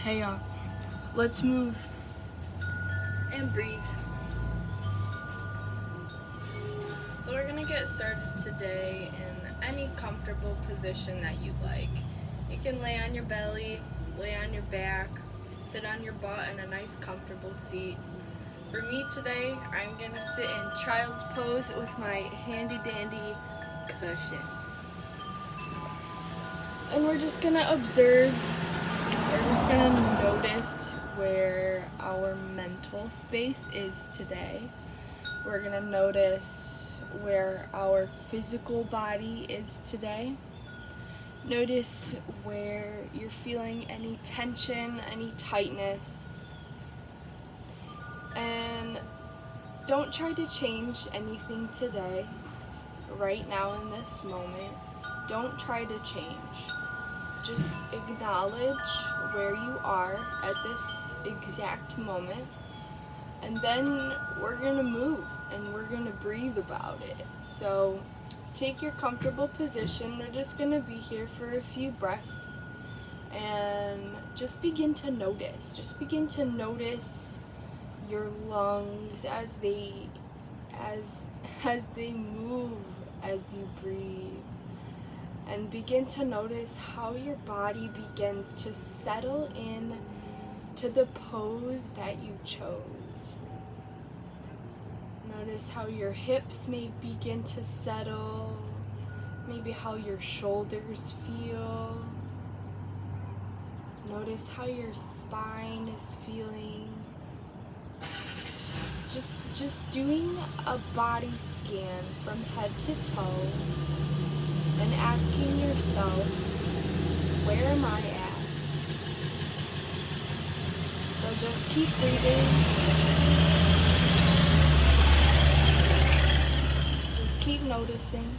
Hey, let's move and breathe. So we're gonna get started today in any comfortable position that you like. You can lay on your belly, lay on your back, sit on your butt in a nice comfortable seat. For me today, I'm gonna sit in child's pose with my handy dandy cushion. And we're just gonna observe, we're just gonna notice where our mental space is today. We're gonna notice where our physical body is today. Notice where you're feeling any tension, any tightness. And don't try to change anything today, right now in this moment. Don't try to change. Just acknowledge where you are at this exact moment. And then we're gonna move and we're gonna breathe about it. So take your comfortable position. We're just gonna be here for a few breaths and just begin to notice. Just begin to notice your lungs as they move as you breathe. And begin to notice how your body begins to settle in to the pose that you chose. Notice how your hips may begin to settle, maybe how your shoulders feel. Notice how your spine is feeling. Just doing a body scan from head to toe and asking yourself, where am I at? So just keep breathing. Just keep noticing.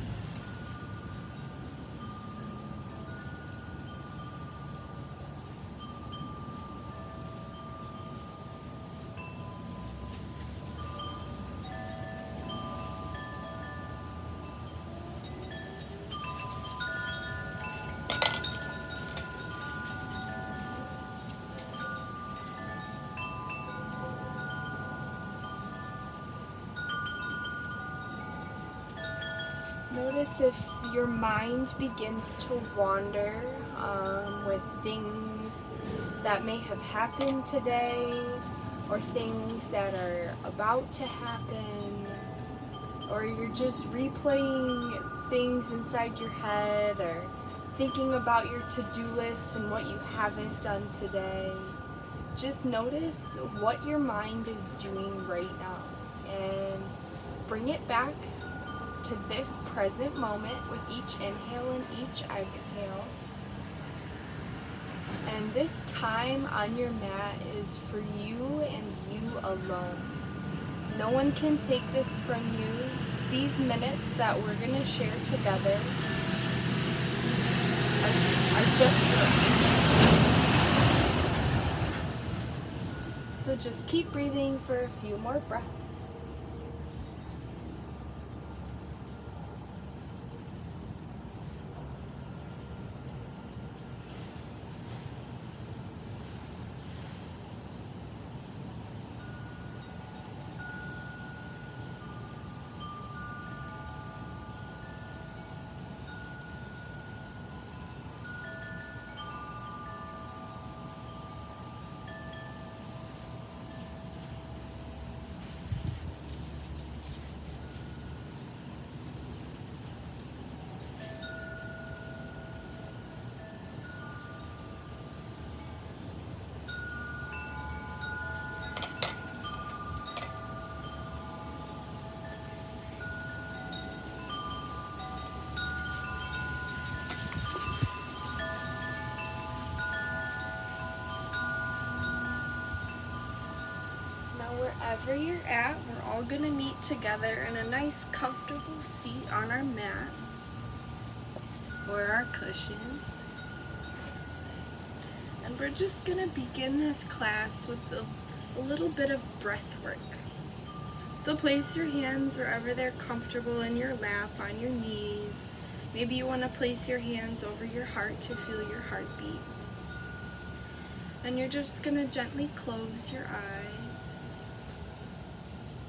Notice if your mind begins to wander with things that may have happened today or things that are about to happen, or you're just replaying things inside your head or thinking about your to-do list and what you haven't done today. Just notice what your mind is doing right now and bring it back to this present moment with each inhale and each exhale. And this time on your mat is for you and you alone. No one can take this from you. These minutes that we're going to share together are just yours. So just keep breathing for a few more breaths. Wherever you're at, we're all gonna meet together in a nice comfortable seat on our mats or our cushions. And we're just gonna begin this class with a little bit of breath work. So place your hands wherever they're comfortable in your lap, on your knees. Maybe you want to place your hands over your heart to feel your heartbeat. And you're just going to gently close your eyes.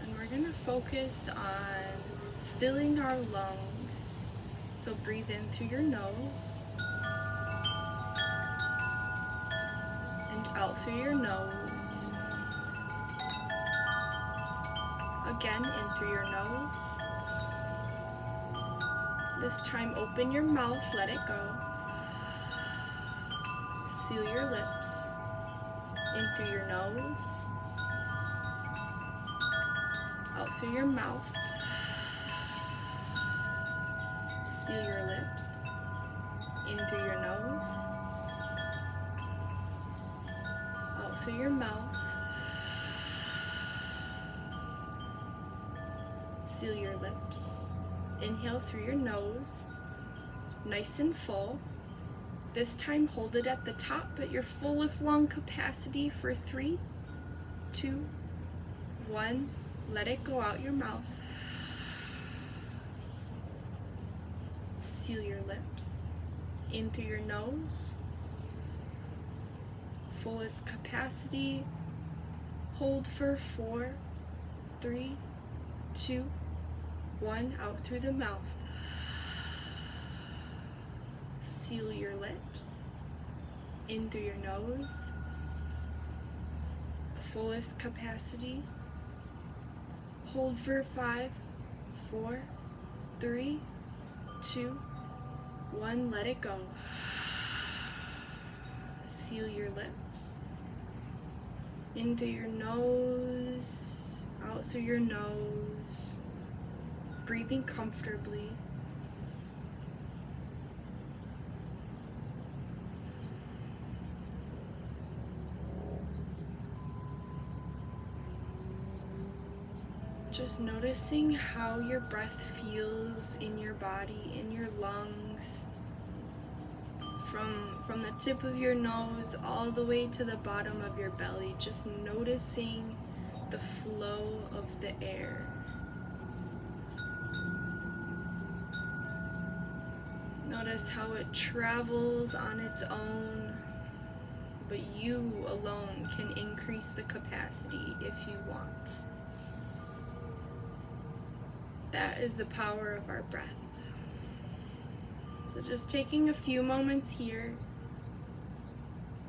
And we're going to focus on filling our lungs. So breathe in through your nose. And out through your nose. Again, in through your nose. This time open your mouth, let it go. Seal your lips. In through your nose. Out through your mouth. Seal your lips. In through your nose. Out through your mouth. Seal your lips. Inhale through your nose, nice and full. This time hold it at the top at your fullest lung capacity for 3, 2, 1. Let it go out your mouth. Seal your lips. In through your nose. Fullest capacity. Hold for 4, 3, 2, 1. Out through the mouth. Seal your lips. In through your nose. Fullest capacity. Hold for 5, 4, 3, 2, 1. Let it go. Seal your lips. In through your nose. Out through your nose. Breathing comfortably. Just noticing how your breath feels in your body, in your lungs, from the tip of your nose all the way to the bottom of your belly. Just noticing the flow of the air. Notice how it travels on its own, but you alone can increase the capacity if you want. That is the power of our breath. So just taking a few moments here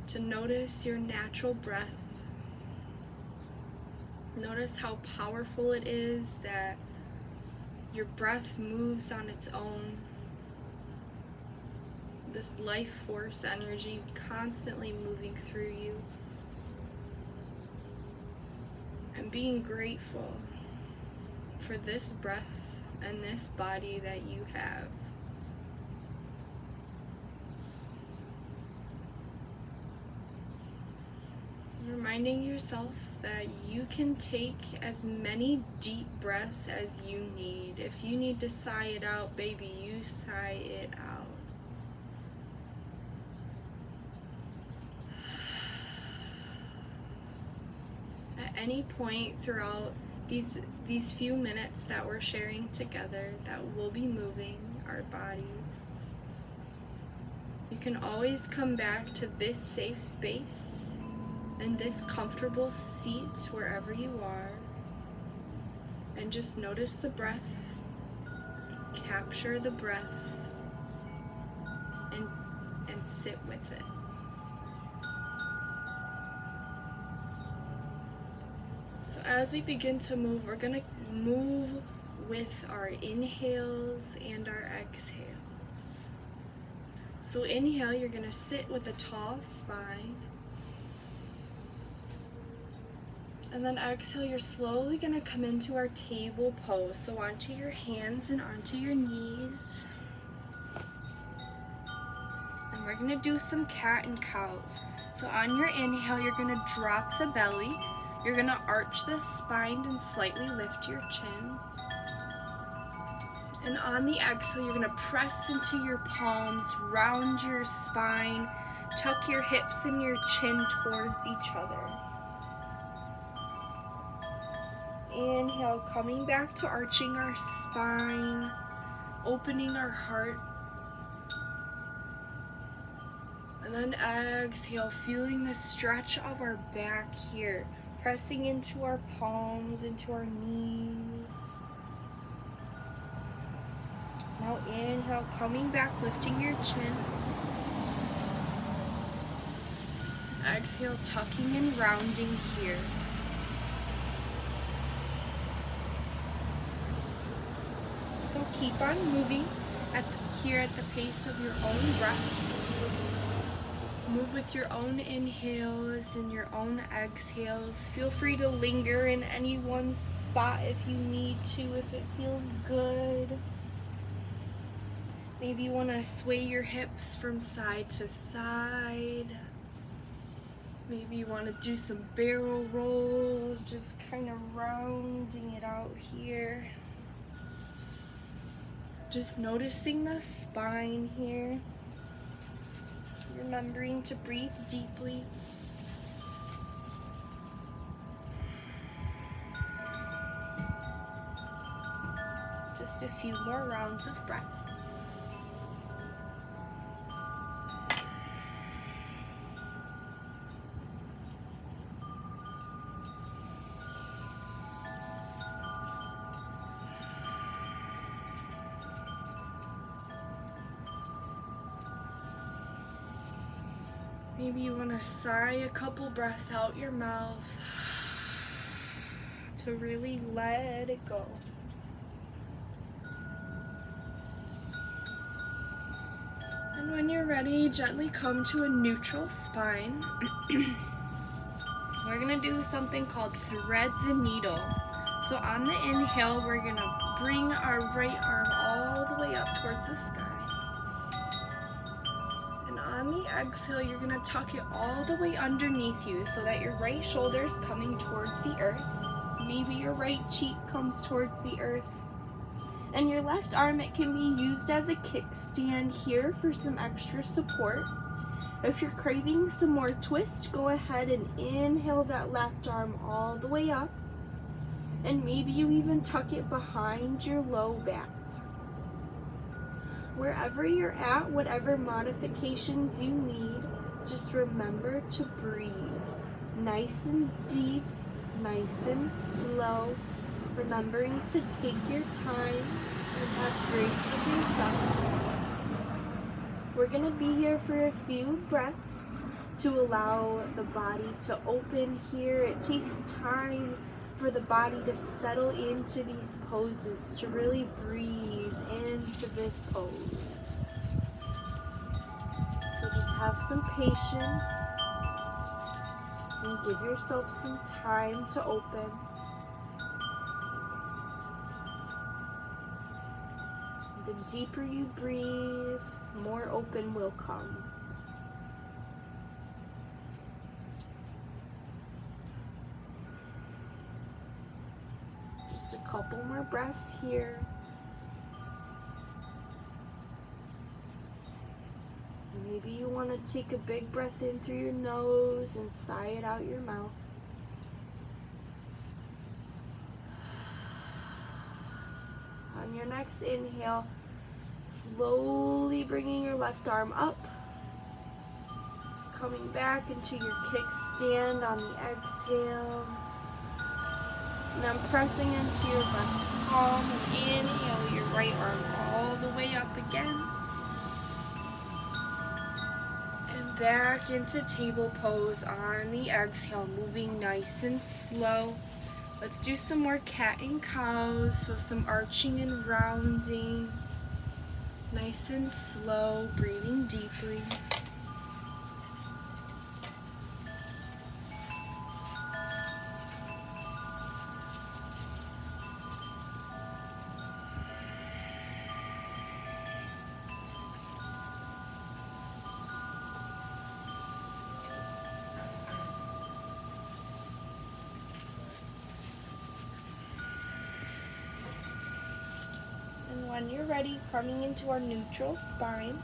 to notice your natural breath. Notice how powerful it is that your breath moves on its own. This life force energy constantly moving through you. And being grateful for this breath and this body that you have. Reminding yourself that you can take as many deep breaths as you need. If you need to sigh it out, baby, you sigh it out. At any point throughout these few minutes that we're sharing together, that we'll be moving our bodies, you can always come back to this safe space and this comfortable seat wherever you are, and just notice the breath, capture the breath, and sit with it. So as we begin to move, we're going to move with our inhales and our exhales. So inhale, you're going to sit with a tall spine. And then exhale, you're slowly going to come into our table pose. So onto your hands and onto your knees. And we're going to do some cat and cows. So on your inhale, you're going to drop the belly. You're going to arch the spine and slightly lift your chin. And on the exhale, you're going to press into your palms, round your spine, tuck your hips and your chin towards each other. Inhale, coming back to arching our spine, opening our heart. And then exhale, feeling the stretch of our back here, pressing into our palms, into our knees. Now inhale, coming back, lifting your chin. Exhale, tucking and rounding here. So keep on moving here at the pace of your own breath. Move with your own inhales and your own exhales. Feel free to linger in any one spot if you need to, if it feels good. Maybe you want to sway your hips from side to side. Maybe you want to do some barrel rolls, just kind of rounding it out here. Just noticing the spine here. Remembering to breathe deeply. Just a few more rounds of breath. Maybe you want to sigh a couple breaths out your mouth to really let it go. And when you're ready, gently come to a neutral spine. We're going to do something called thread the needle. So on the inhale, we're going to bring our right arm all the way up towards the sky. On the exhale, you're going to tuck it all the way underneath you so that your right shoulder is coming towards the earth. Maybe your right cheek comes towards the earth. And your left arm, it can be used as a kickstand here for some extra support. If you're craving some more twist, go ahead and inhale that left arm all the way up. And maybe you even tuck it behind your low back. Wherever you're at, whatever modifications you need, just remember to breathe. Nice and deep, nice and slow. Remembering to take your time and have grace with yourself. We're going to be here for a few breaths to allow the body to open here. It takes time for the body to settle into these poses, to really breathe into this pose. So just have some patience and give yourself some time to open. The deeper you breathe, more open will come. Just a couple more breaths here. Maybe you want to take a big breath in through your nose and sigh it out your mouth. On your next inhale, slowly bringing your left arm up, coming back into your kickstand on the exhale. And then pressing into your left palm and inhale your right arm all the way up again. And back into table pose on the exhale, moving nice and slow. Let's do some more cat and cows, so some arching and rounding. Nice and slow, breathing deeply. When you're ready, coming into our neutral spine.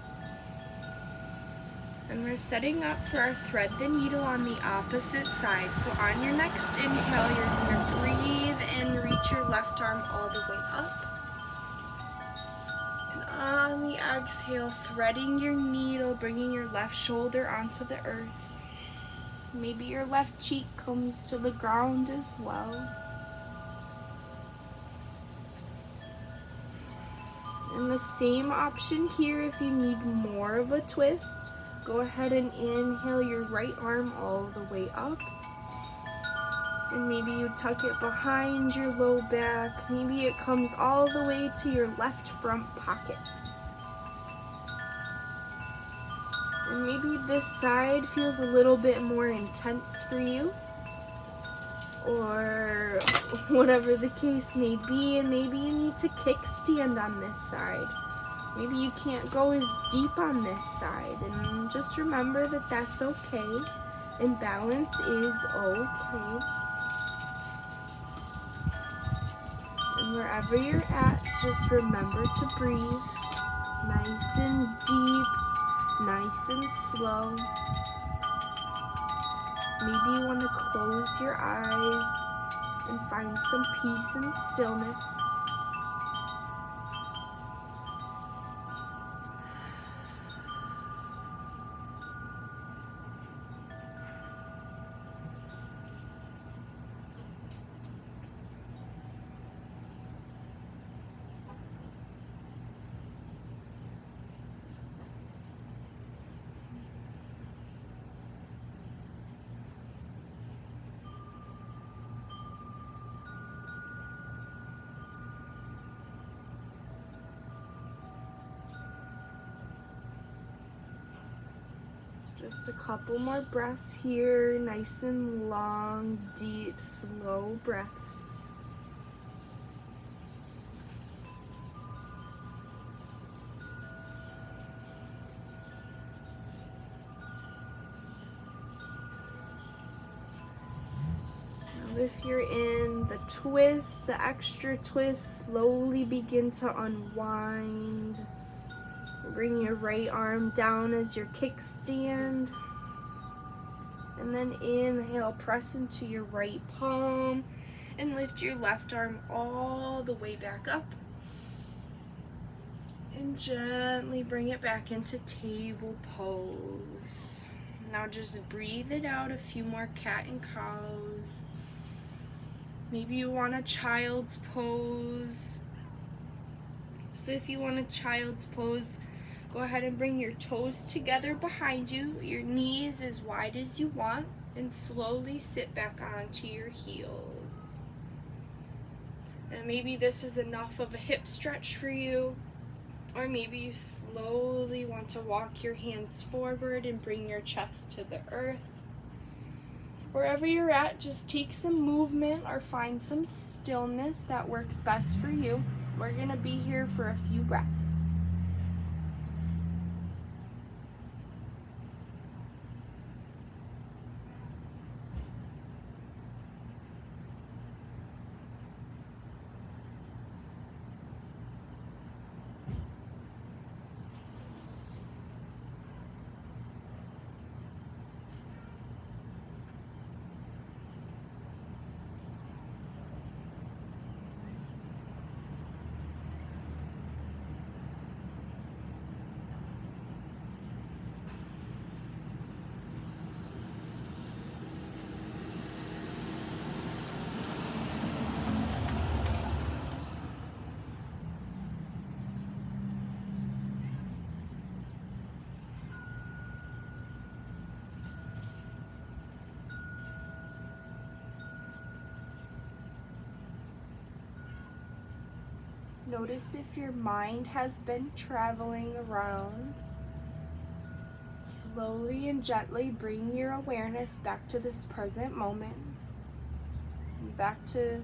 And we're setting up for our thread the needle on the opposite side. So on your next inhale, you're going to breathe and reach your left arm all the way up. And On the exhale, threading your needle, bringing your left shoulder onto the earth. Maybe your left cheek comes to the ground as well. And the same option here if you need more of a twist. Go ahead and inhale your right arm all the way up. And maybe you tuck it behind your low back. Maybe it comes all the way to your left front pocket. And maybe this side feels a little bit more intense for you, or whatever the case may be, and maybe you need to kickstand on this side. Maybe you can't go as deep on this side, and just remember that that's okay, and balance is okay. And wherever you're at, just remember to breathe nice and deep, nice and slow. Maybe you want to close your eyes and find some peace and stillness. Just a couple more breaths here, nice and long, deep, slow breaths. Now if you're in the twist, the extra twist, slowly begin to unwind. Bring your right arm down as your kickstand. And then inhale, press into your right palm and lift your left arm all the way back up. And gently bring it back into table pose. Now just breathe it out, a few more cat and cows. Maybe you want a child's pose. So if you want a child's pose, go ahead and bring your toes together behind you, your knees as wide as you want, and slowly sit back onto your heels. And maybe this is enough of a hip stretch for you, or maybe you slowly want to walk your hands forward and bring your chest to the earth. Wherever you're at, just take some movement or find some stillness that works best for you. We're going to be here for a few breaths. Notice if your mind has been traveling around. Slowly and gently bring your awareness back to this present moment. Back to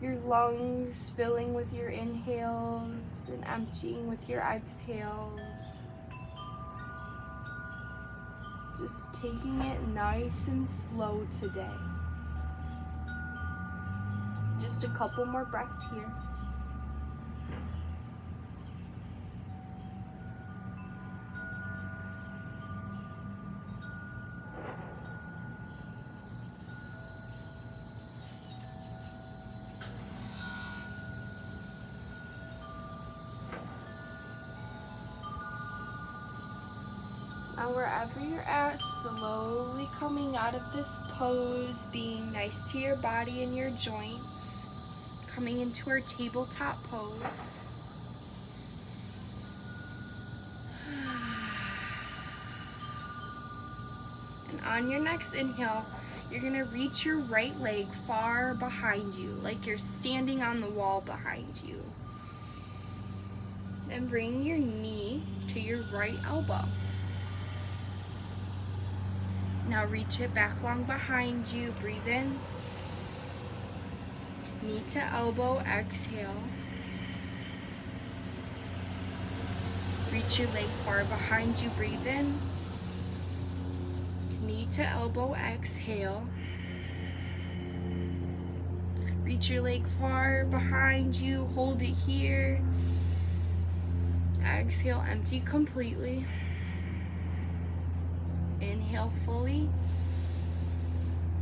your lungs filling with your inhales and emptying with your exhales. Just taking it nice and slow today. Just a couple more breaths here. And wherever you're at, slowly coming out of this pose, being nice to your body and your joints, coming into our tabletop pose. And on your next inhale, you're gonna reach your right leg far behind you, like you're standing on the wall behind you. And bring your knee to your right elbow. Now reach it back long behind you. Breathe in. Knee to elbow, exhale. Reach your leg far behind you. Breathe in. Knee to elbow, exhale. Reach your leg far behind you. Hold it here. Exhale, empty completely. Inhale fully.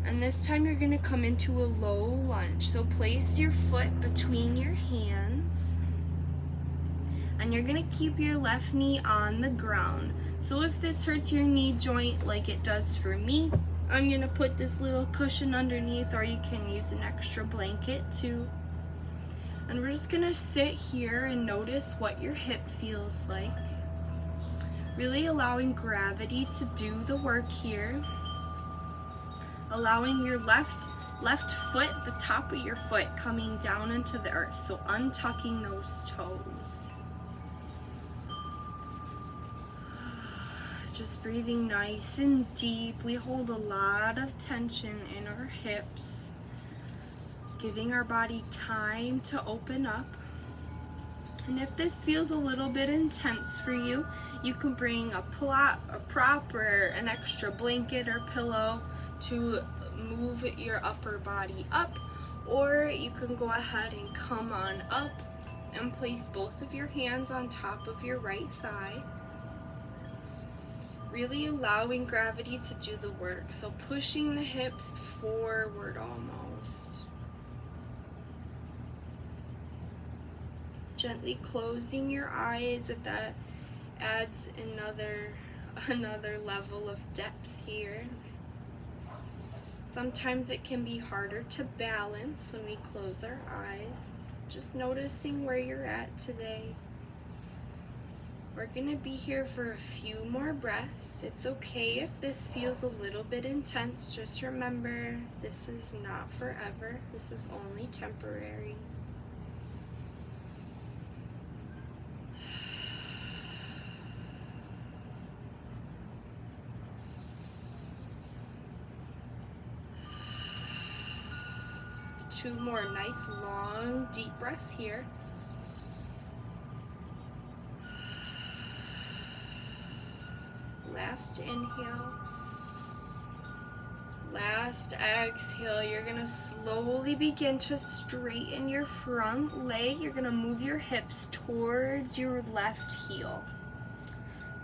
And this time you're going to come into a low lunge. So place your foot between your hands. And you're going to keep your left knee on the ground. So if this hurts your knee joint like it does for me, I'm going to put this little cushion underneath, or you can use an extra blanket too. And we're just going to sit here and notice what your hip feels like. Really allowing gravity to do the work here. Allowing your left foot, the top of your foot, coming down into the earth. So untucking those toes. Just breathing nice and deep. We hold a lot of tension in our hips. Giving our body time to open up. And if this feels a little bit intense for you, you can bring a prop or an extra blanket or pillow to move your upper body up, or you can go ahead and come on up and place both of your hands on top of your right thigh. Really allowing gravity to do the work, so pushing the hips forward almost. Gently closing your eyes if that adds another level of depth here. Sometimes it can be harder to balance when we close our eyes. Just noticing where you're at today. We're gonna be here for a few more breaths. It's okay if this feels a little bit intense. Just remember, this is not forever. This is only temporary. Two more nice, long, deep breaths here. Last inhale. Last exhale. You're going to slowly begin to straighten your front leg. You're going to move your hips towards your left heel.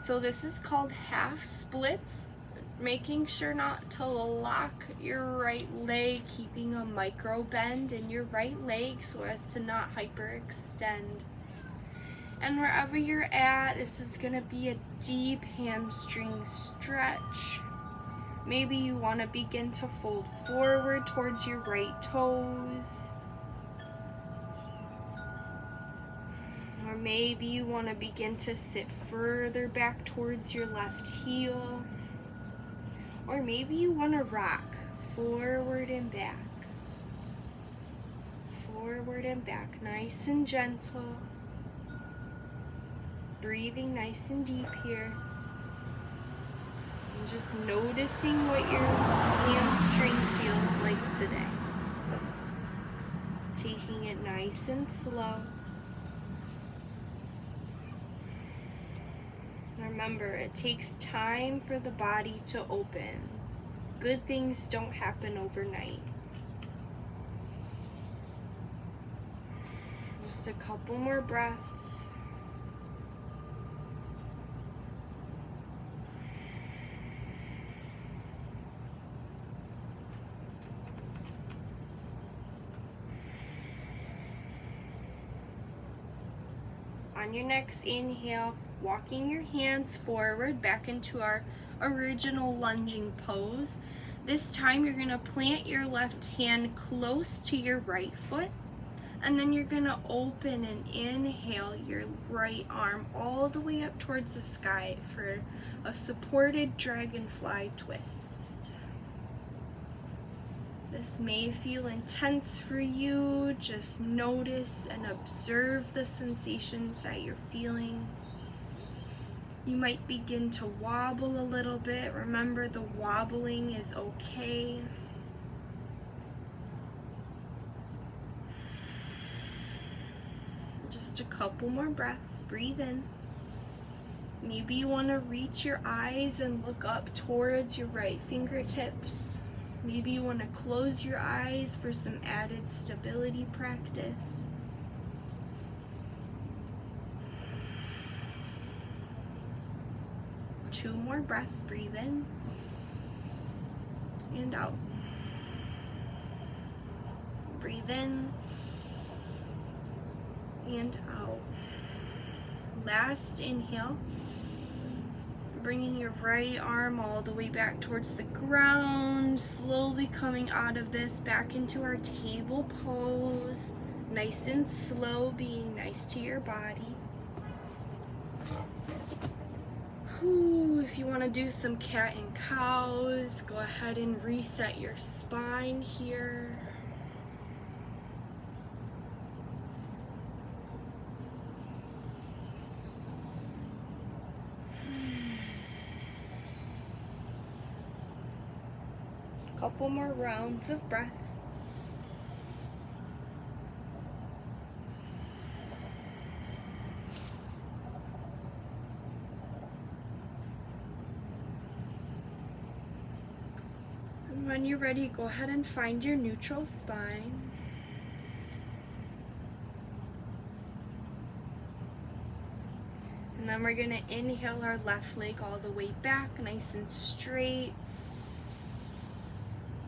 So this is called half splits. Making sure not to lock your right leg, keeping a micro bend in your right leg so as to not hyperextend. And wherever you're at, this is going to be a deep hamstring stretch. Maybe you want to begin to fold forward towards your right toes. Or maybe you want to begin to sit further back towards your left heel. Or maybe you want to rock forward and back. Forward and back, nice and gentle. Breathing nice and deep here. And just noticing what your hamstring feels like today. Taking it nice and slow. Remember, it takes time for the body to open. Good things don't happen overnight. Just a couple more breaths. On your next inhale, walking your hands forward back into our original lunging pose. This time you're going to plant your left hand close to your right foot, and then you're going to open and inhale your right arm all the way up towards the sky for a supported dragonfly twist. This may feel intense for you. Just notice and observe the sensations that you're feeling. You might begin to wobble a little bit. Remember, the wobbling is okay. Just a couple more breaths. Breathe in. Maybe you want to reach your eyes and look up towards your right fingertips. Maybe you want to close your eyes for some added stability practice. Two more breaths. Breathe in and out. Breathe in and out. Last inhale. Bringing your right arm all the way back towards the ground, slowly coming out of this back into our table pose. Nice and slow, being nice to your body. If you want to do some cat and cows, go ahead and reset your spine here. Couple more rounds of breath. And when you're ready, go ahead and find your neutral spine. And then we're going to inhale our left leg all the way back, nice and straight.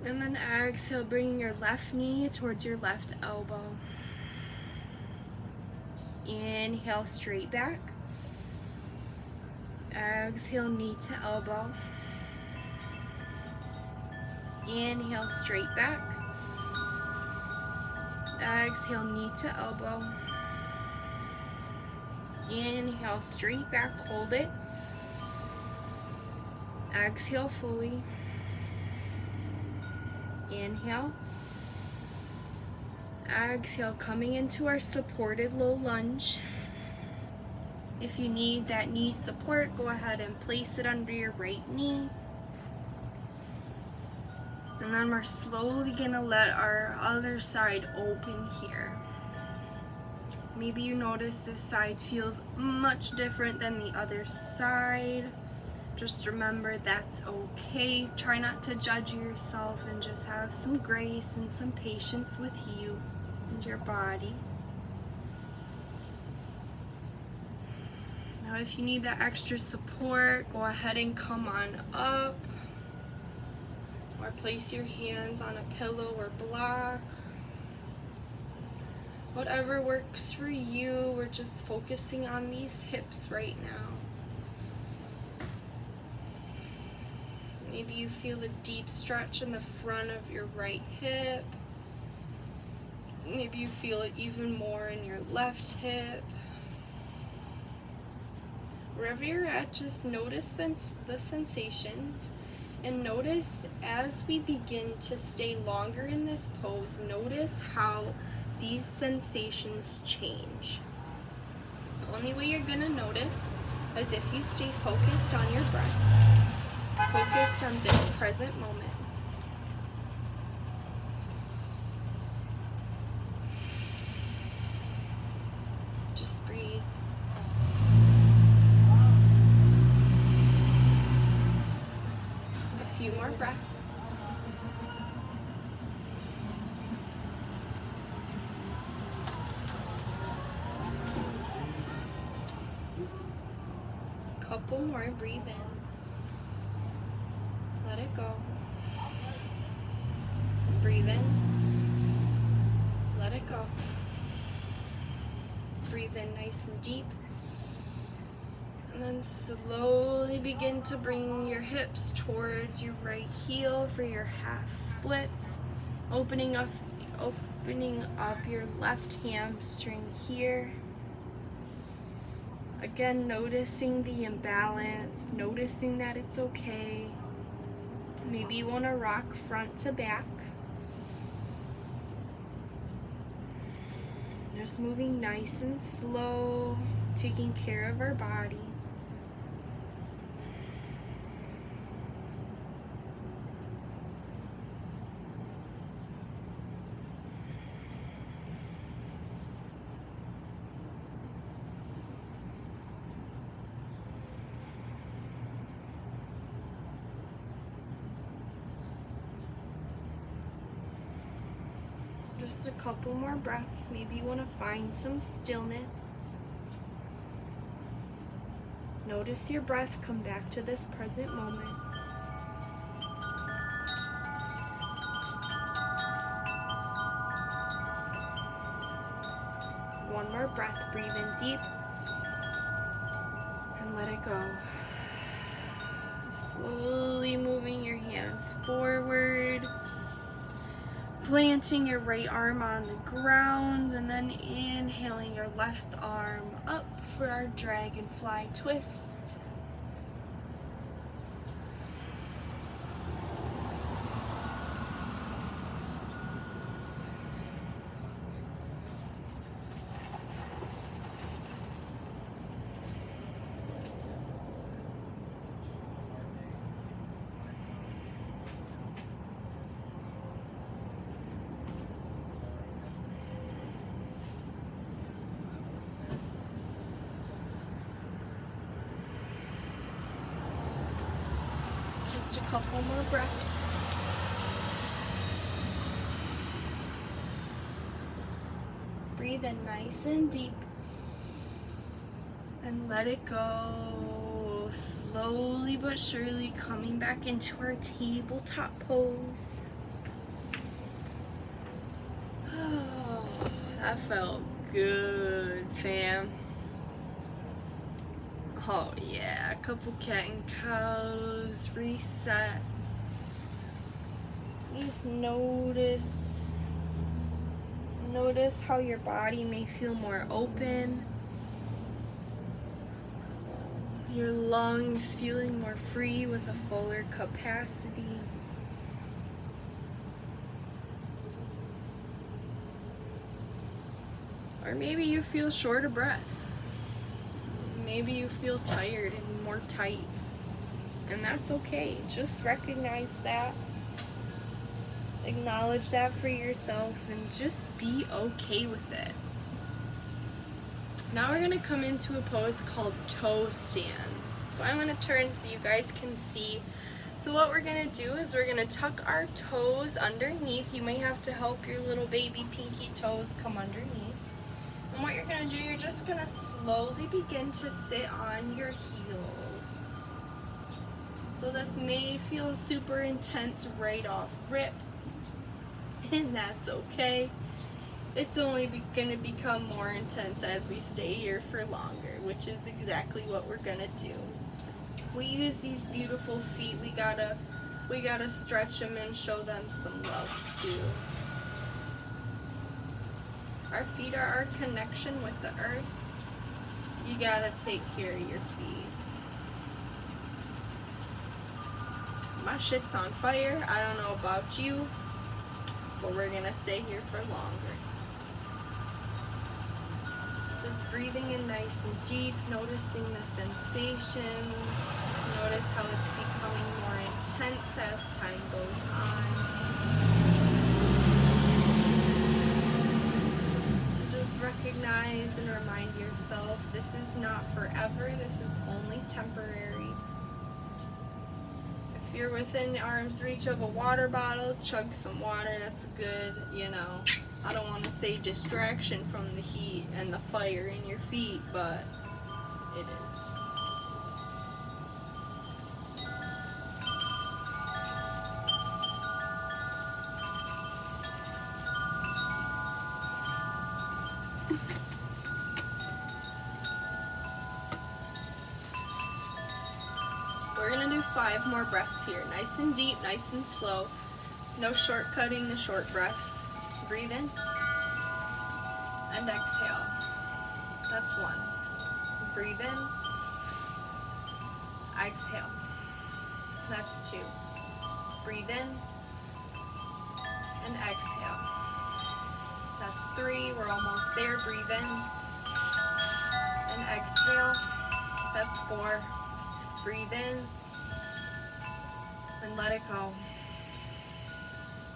And then exhale, bringing your left knee towards your left elbow. Inhale, straight back. Exhale, knee to elbow. Inhale, straight back. Exhale, knee to elbow. Inhale, straight back, hold it. Exhale fully. Inhale. Exhale, coming into our supported low lunge. If you need that knee support, go ahead and place it under your right knee. And then we're slowly going to let our other side open here. Maybe you notice this side feels much different than the other side. Just remember that's okay. Try not to judge yourself and just have some grace and some patience with you and your body. Now if you need that extra support, go ahead and come on up. Or place your hands on a pillow or block. Whatever works for you. We're just focusing on these hips right now. Maybe you feel a deep stretch in the front of your right hip. Maybe you feel it even more in your left hip. Wherever you're at, just notice the sensations. And notice as we begin to stay longer in this pose, notice how these sensations change. The only way you're going to notice is if you stay focused on your breath. Focused on this present moment. Just breathe. A few more breaths. Couple more. Breathe in. Let it go. Breathe in. Let it go. Breathe in nice and deep. And then slowly begin to bring your hips towards your right heel for your half splits. Opening up your left hamstring here. Again, noticing the imbalance, noticing that it's okay. Maybe you want to rock front to back. Just moving nice and slow, taking care of our body. Just a couple more breaths. Maybe you want to find some stillness. Notice your breath. Come back to this present moment. One more breath. Breathe in deep and let it go. Slowly moving your hands forward. Planting your right arm on the ground and then inhaling your left arm up for our dragonfly twist. Just a couple more breaths. Breathe in nice and deep and let it go. Slowly but surely coming back into our tabletop pose. Oh, that felt good, fam. Oh yeah, a couple cat and cows, reset. Just notice how your body may feel more open. Your lungs feeling more free with a fuller capacity. Or maybe you feel short of breath. Maybe you feel tired and more tight, and that's okay. Just recognize that, acknowledge that for yourself, and just be okay with it. Now we're going to come into a pose called toe stand. So I'm going to turn so you guys can see. So what we're going to do is we're going to tuck our toes underneath. You may have to help your little baby pinky toes come underneath. And what you're going to do, you're just going to slowly begin to sit on your heels. So this may feel super intense right off rip, and that's okay. It's only going to become more intense as we stay here for longer, which is exactly what we're going to do. We use these beautiful feet. We gotta stretch them and show them some love too. Our feet are our connection with the earth. You gotta take care of your feet. My shit's on fire. I don't know about you, but we're gonna stay here for longer. Just breathing in nice and deep, noticing the sensations. Notice how it's becoming more intense as time goes on. Just recognize and remind yourself this is not forever, this is only temporary. If you're within arm's reach of a water bottle, chug some water. That's a good, I don't want to say distraction from the heat and the fire in your feet, but it is. 5 more breaths here. Nice and deep, nice and slow. No shortcutting the short breaths. Breathe in and exhale. That's 1. Breathe in, exhale. That's 2. Breathe in and exhale. That's 3. We're almost there. Breathe in and exhale. That's 4. Breathe in and let it go.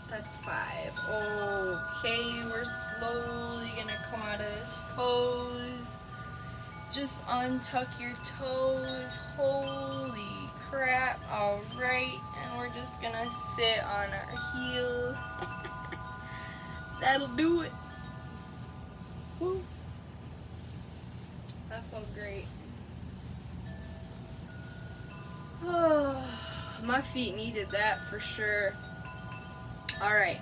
That's 5. Okay, we're slowly gonna come out of this pose. Just untuck your toes. Holy crap. Alright, and we're just gonna sit on our heels. That'll do it. Woo. That felt great. Oh, my feet needed that for sure. Alright,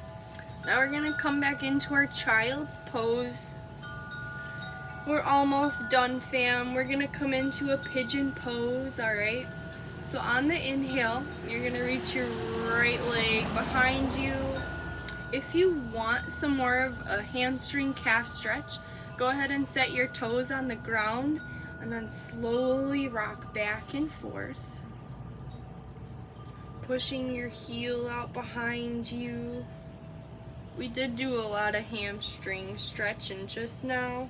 now we're gonna come back into our child's pose. We're almost done, fam. We're gonna come into a pigeon pose, alright? So on the inhale, you're gonna reach your right leg behind you. If you want some more of a hamstring calf stretch, go ahead and set your toes on the ground and then slowly rock back and forth. Pushing your heel out behind you. We did do a lot of hamstring stretching just now.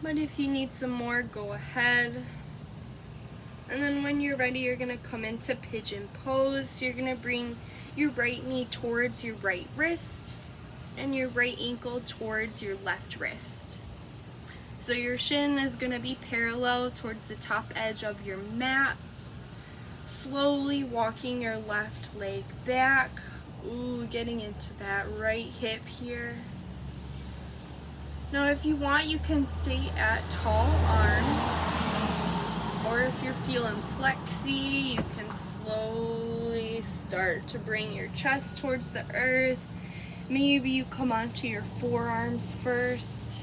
But if you need some more, go ahead. And then when you're ready, you're gonna come into pigeon pose. You're gonna bring your right knee towards your right wrist and your right ankle towards your left wrist. So your shin is gonna be parallel towards the top edge of your mat. Slowly walking your left leg back. Ooh, getting into that right hip here. Now if you want, you can stay at tall arms. Or if you're feeling flexy, you can slowly start to bring your chest towards the earth. Maybe you come onto your forearms first.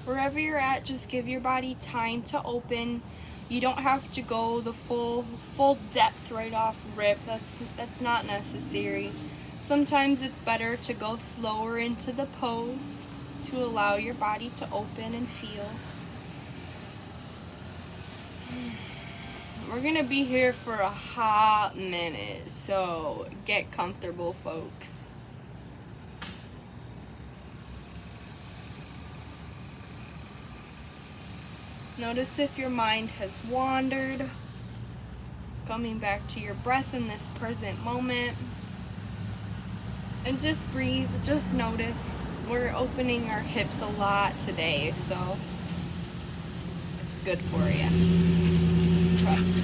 Wherever you're at, just give your body time to open. You don't have to go the full depth right off rip. That's not necessary. Sometimes it's better to go slower into the pose to allow your body to open and feel. We're gonna be here for a hot minute, so get comfortable, folks. Notice if your mind has wandered, coming back to your breath in this present moment. And just breathe, just notice. We're opening our hips a lot today, so it's good for you. Trust me.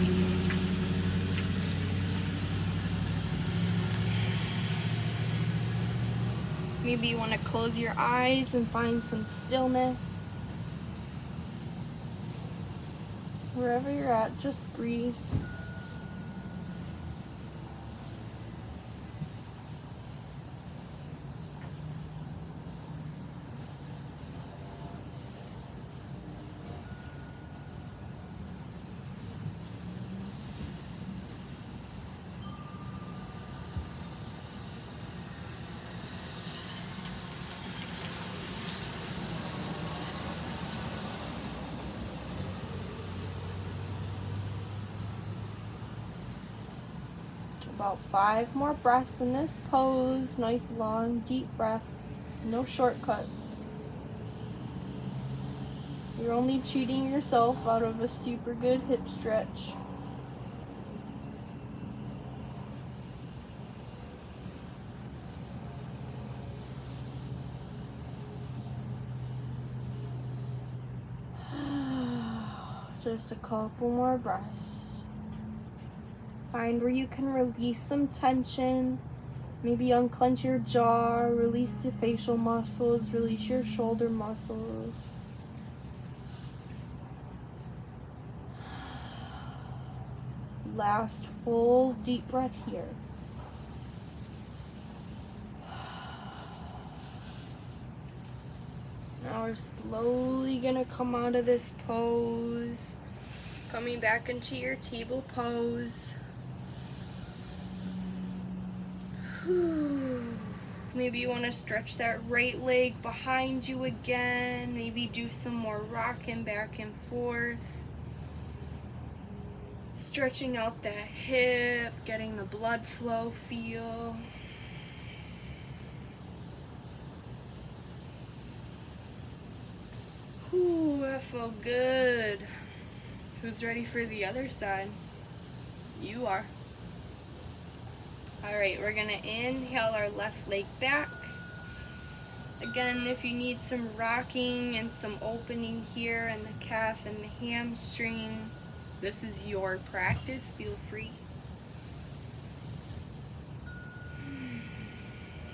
Maybe you want to close your eyes and find some stillness. Wherever you're at, just breathe. About 5 more breaths in this pose. Nice long deep breaths. No shortcuts. You're only cheating yourself out of a super good hip stretch. Just a couple more breaths. Find where you can release some tension. Maybe unclench your jaw, release the facial muscles, release your shoulder muscles. Last full deep breath here. Now we're slowly gonna come out of this pose. Coming back into your table pose. Maybe you want to stretch that right leg behind you again. Maybe do some more rocking back and forth. Stretching out that hip, getting the blood flow feel. Ooh, that felt good. Who's ready for the other side? You are. Alright, we're going to inhale our left leg back. Again, if you need some rocking and some opening here in the calf and the hamstring, this is your practice. Feel free.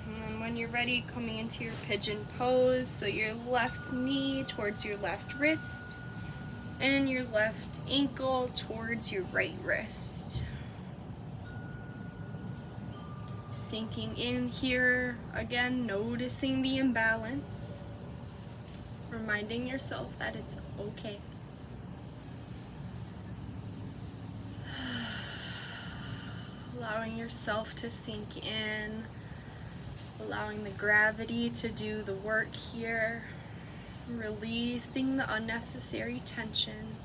And then when you're ready, coming into your pigeon pose, so your left knee towards your left wrist and your left ankle towards your right wrist. Sinking in here, again, noticing the imbalance, reminding yourself that it's okay. Allowing yourself to sink in, allowing the gravity to do the work here, releasing the unnecessary tension.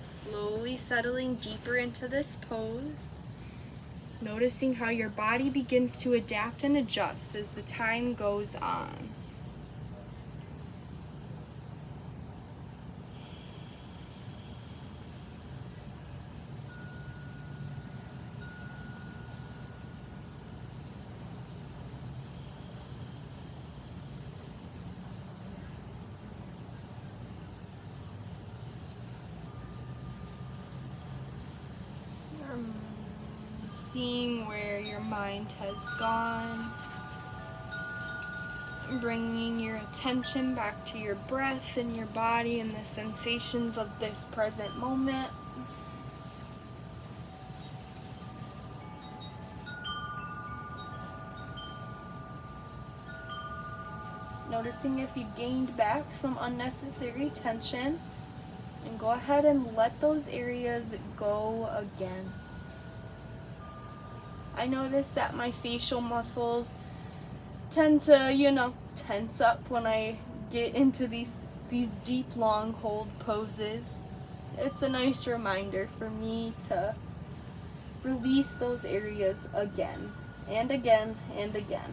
Slowly settling deeper into this pose, noticing how your body begins to adapt and adjust as the time goes on. Seeing where your mind has gone, bringing your attention back to your breath and your body and the sensations of this present moment. Noticing if you gained back some unnecessary tension, and go ahead and let those areas go again. I notice that my facial muscles tend to, tense up when I get into these deep, long hold poses. It's a nice reminder for me to release those areas again and again and again.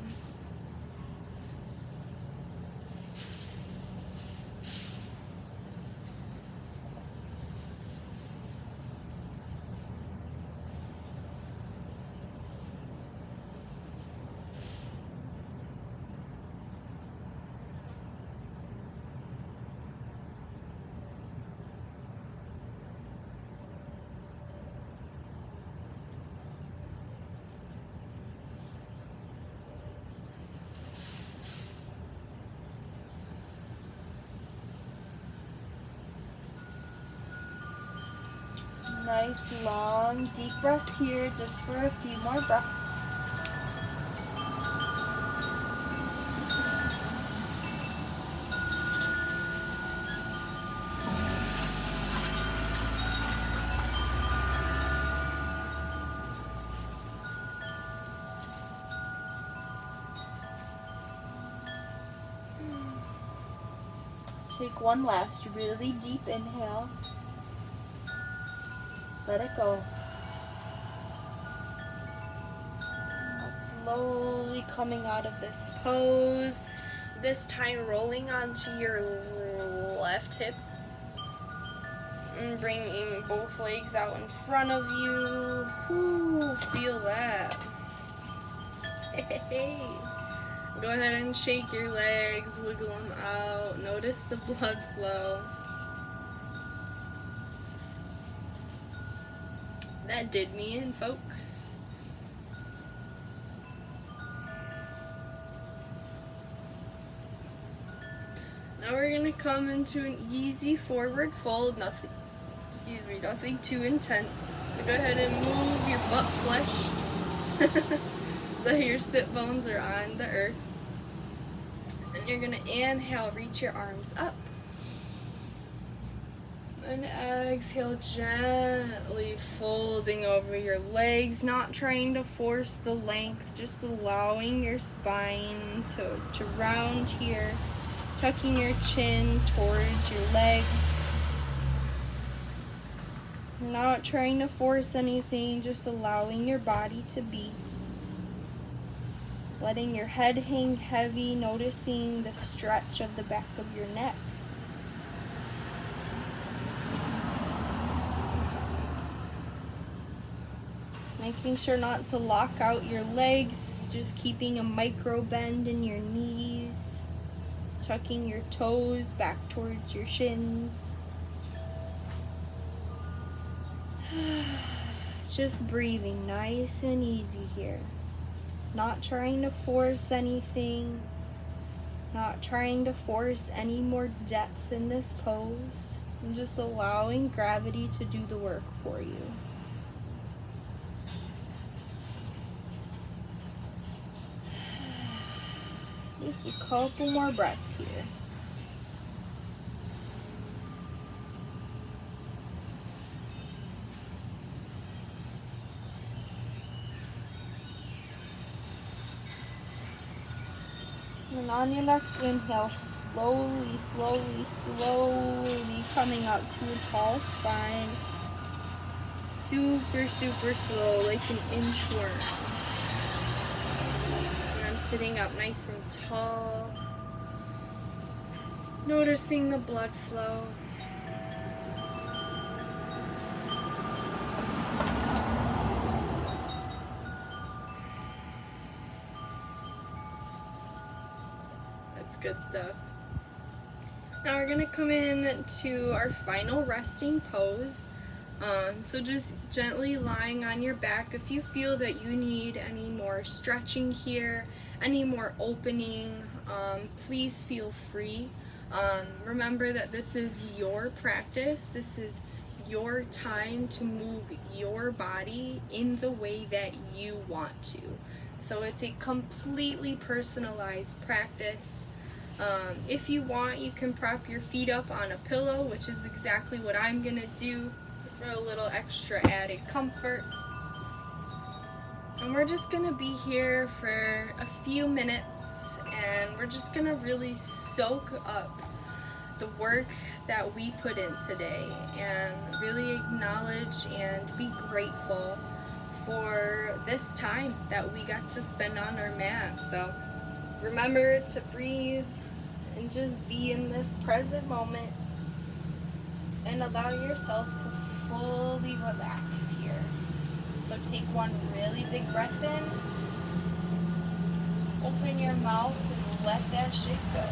Nice, long, deep breaths here, just for a few more breaths. Take one last really deep inhale. Let it go. Now slowly coming out of this pose, this time rolling onto your left hip and bringing both legs out in front of you. Ooh, feel that. Hey. Go ahead and shake your legs, wiggle them out, notice the blood flow. That did me in, folks. Now we're gonna come into an easy forward fold, nothing too intense. So go ahead and move your butt flesh so that your sit bones are on the earth. And you're going to inhale, reach your arms up. And exhale, gently folding over your legs, not trying to force the length, just allowing your spine to round here, tucking your chin towards your legs. Not trying to force anything, just allowing your body to be. Letting your head hang heavy, noticing the stretch of the back of your neck. Making sure not to lock out your legs, just keeping a micro bend in your knees. Tucking your toes back towards your shins. Just breathing nice and easy here. Not trying to force anything. Not trying to force any more depth in this pose. And just allowing gravity to do the work for you. Just a couple more breaths here. And on your next inhale, slowly, slowly, slowly coming up to a tall spine. Super, super slow, like an inchworm. And then sitting up nice and tall. Noticing the blood flow. That's good stuff. Now we're gonna come in to our final resting pose. So just gently lying on your back. If you feel that you need any more stretching here, any more opening, please feel free. Remember that this is your practice. This is your time to move your body in the way that you want to. So it's a completely personalized practice. If you want, you can prop your feet up on a pillow, which is exactly what I'm gonna do for a little extra added comfort. And we're just gonna be here for a few minutes, and we're just gonna really soak up the work that we put in today and really acknowledge and be grateful for this time that we got to spend on our mat. So remember to breathe and just be in this present moment and allow yourself to fully relax here. So take one really big breath in, open your mouth and let that shit go.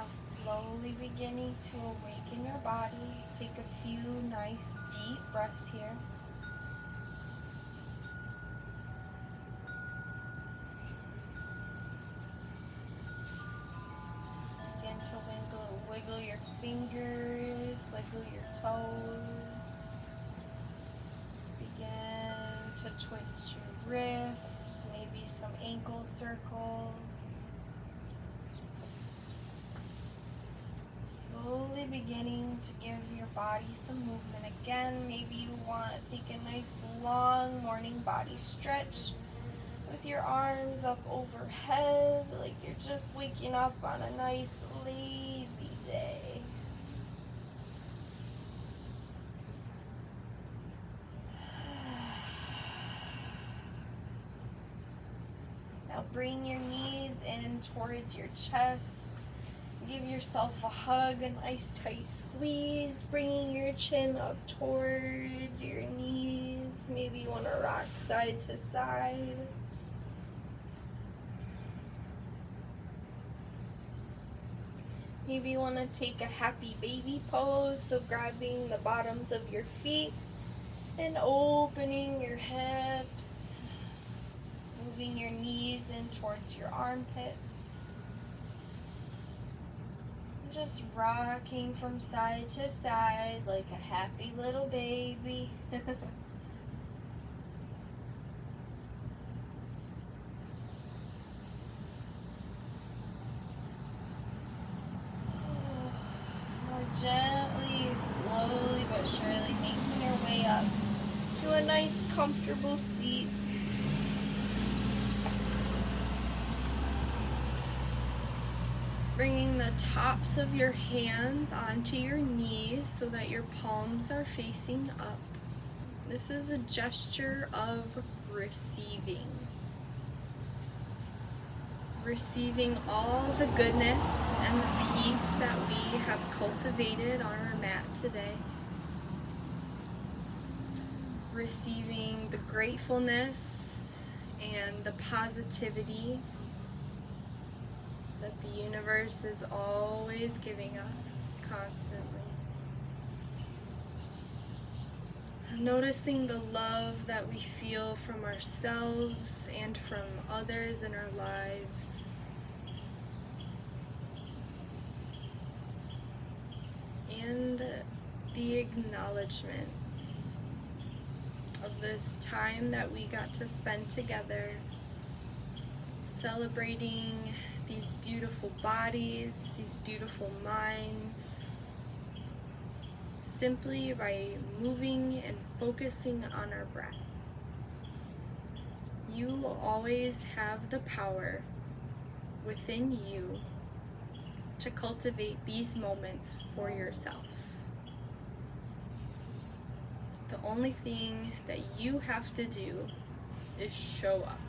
Slowly beginning to awaken your body. Take a few nice deep breaths here. Begin to wiggle your fingers, wiggle your toes. Begin to twist your wrists, maybe some ankle circles. Slowly beginning to give your body some movement again. Maybe you want to take a nice long morning body stretch with your arms up overhead, like you're just waking up on a nice lazy day. Now bring your knees in towards your chest. Give yourself a hug, a nice tight squeeze, bringing your chin up towards your knees. Maybe you want to rock side to side. Maybe you want to take a happy baby pose, so grabbing the bottoms of your feet and opening your hips, moving your knees in towards your armpits. Just rocking from side to side like a happy little baby. More gently, slowly but surely making your way up to a nice comfortable seat. Bringing the tops of your hands onto your knees so that your palms are facing up. This is a gesture of receiving. Receiving all the goodness and the peace that we have cultivated on our mat today. Receiving the gratefulness and the positivity that the universe is always giving us constantly. Noticing the love that we feel from ourselves and from others in our lives. And the acknowledgement of this time that we got to spend together, celebrating these beautiful bodies, these beautiful minds, simply by moving and focusing on our breath. You will always have the power within you to cultivate these moments for yourself. The only thing that you have to do is show up.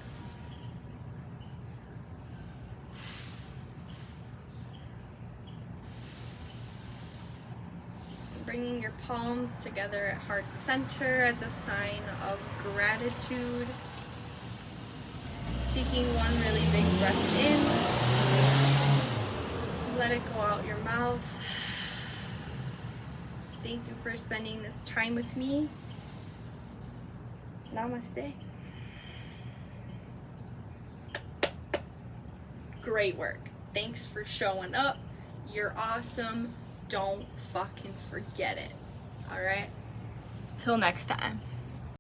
Bringing your palms together at heart center as a sign of gratitude. Taking one really big breath in. Let it go out your mouth. Thank you for spending this time with me. Namaste. Great work. Thanks for showing up. You're awesome. Don't fucking forget it. All right? Till next time.